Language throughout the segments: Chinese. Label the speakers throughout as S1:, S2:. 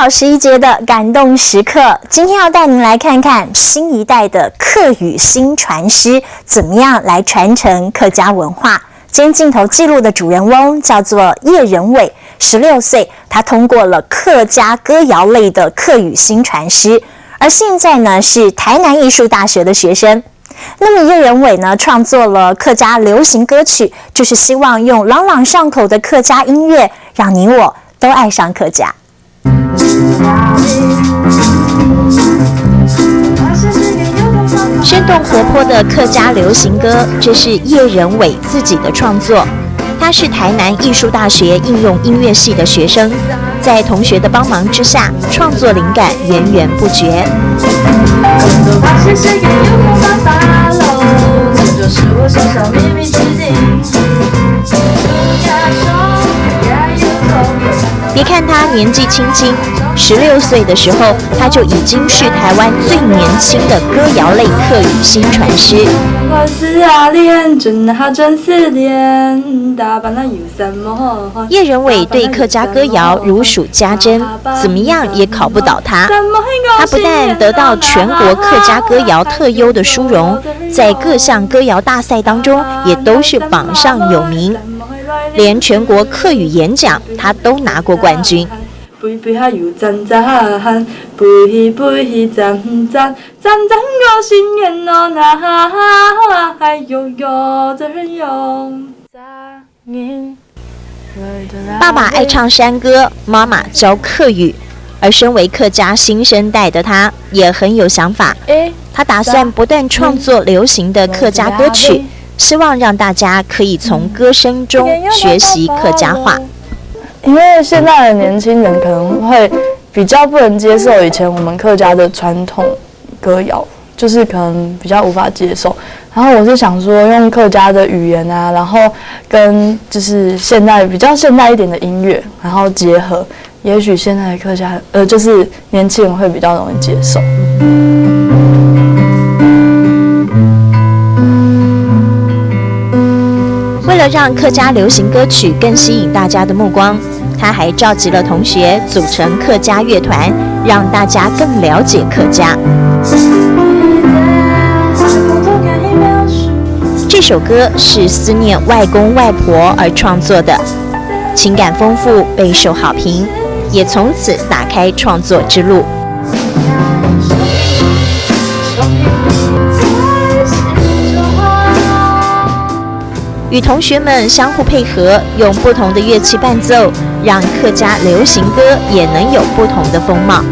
S1: 好11节的感动时刻，今天要带您来看看新一代的客语新传师怎么样来传承客家文化。今天镜头记录的主人翁叫做叶仁伟，16岁，他通过了客家歌谣类的客语新传师，而现在呢是台南艺术大学的学生。那么叶仁伟呢创作了客家流行歌曲，就是希望用朗朗上口的客家音乐，让你我都爱上客家。生动活泼的客家流行歌，这是叶仁伟自己的创作。他是台南艺术大学应用音乐系的学生，在同学的帮忙之下，创作灵感源源不绝。别看他年纪轻轻，16岁的时候，他就已经是台湾最年轻的歌谣类客语新传师。叶仁伟对客家歌谣如数家珍，怎么样也考不倒他。他不但得到全国客家歌谣特优的殊荣，在各项歌谣大赛当中也都是榜上有名。连全国客语演讲，他都拿过冠军。爸爸爱唱山歌，妈妈教客语，而身为客家新生代的他，也很有想法。他打算不断创作流行的客家歌曲。希望让大家可以从歌声中学习客家话，
S2: 因为现在的年轻人可能会比较不能接受以前我们客家的传统歌谣，就是可能比较无法接受。然后我是想说，用客家的语言啊，然后跟就是现代比较现代一点的音乐，然后结合，也许现在的客家就是年轻人会比较容易接受。
S1: 为了让客家流行歌曲更吸引大家的目光，他还召集了同学组成客家乐团，让大家更了解客家。这首歌是思念外公外婆而创作的，情感丰富，备受好评，也从此打开创作之路。与同学们相互配合，用不同的乐器伴奏，让客家流行歌也能有不同的风貌。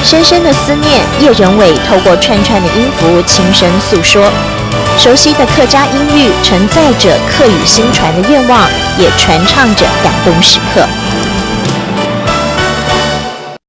S1: 深深的思念，叶仁伟透过串串的音符轻声诉说。熟悉的客家音域承载着客语新传的愿望，也传唱着感动时刻。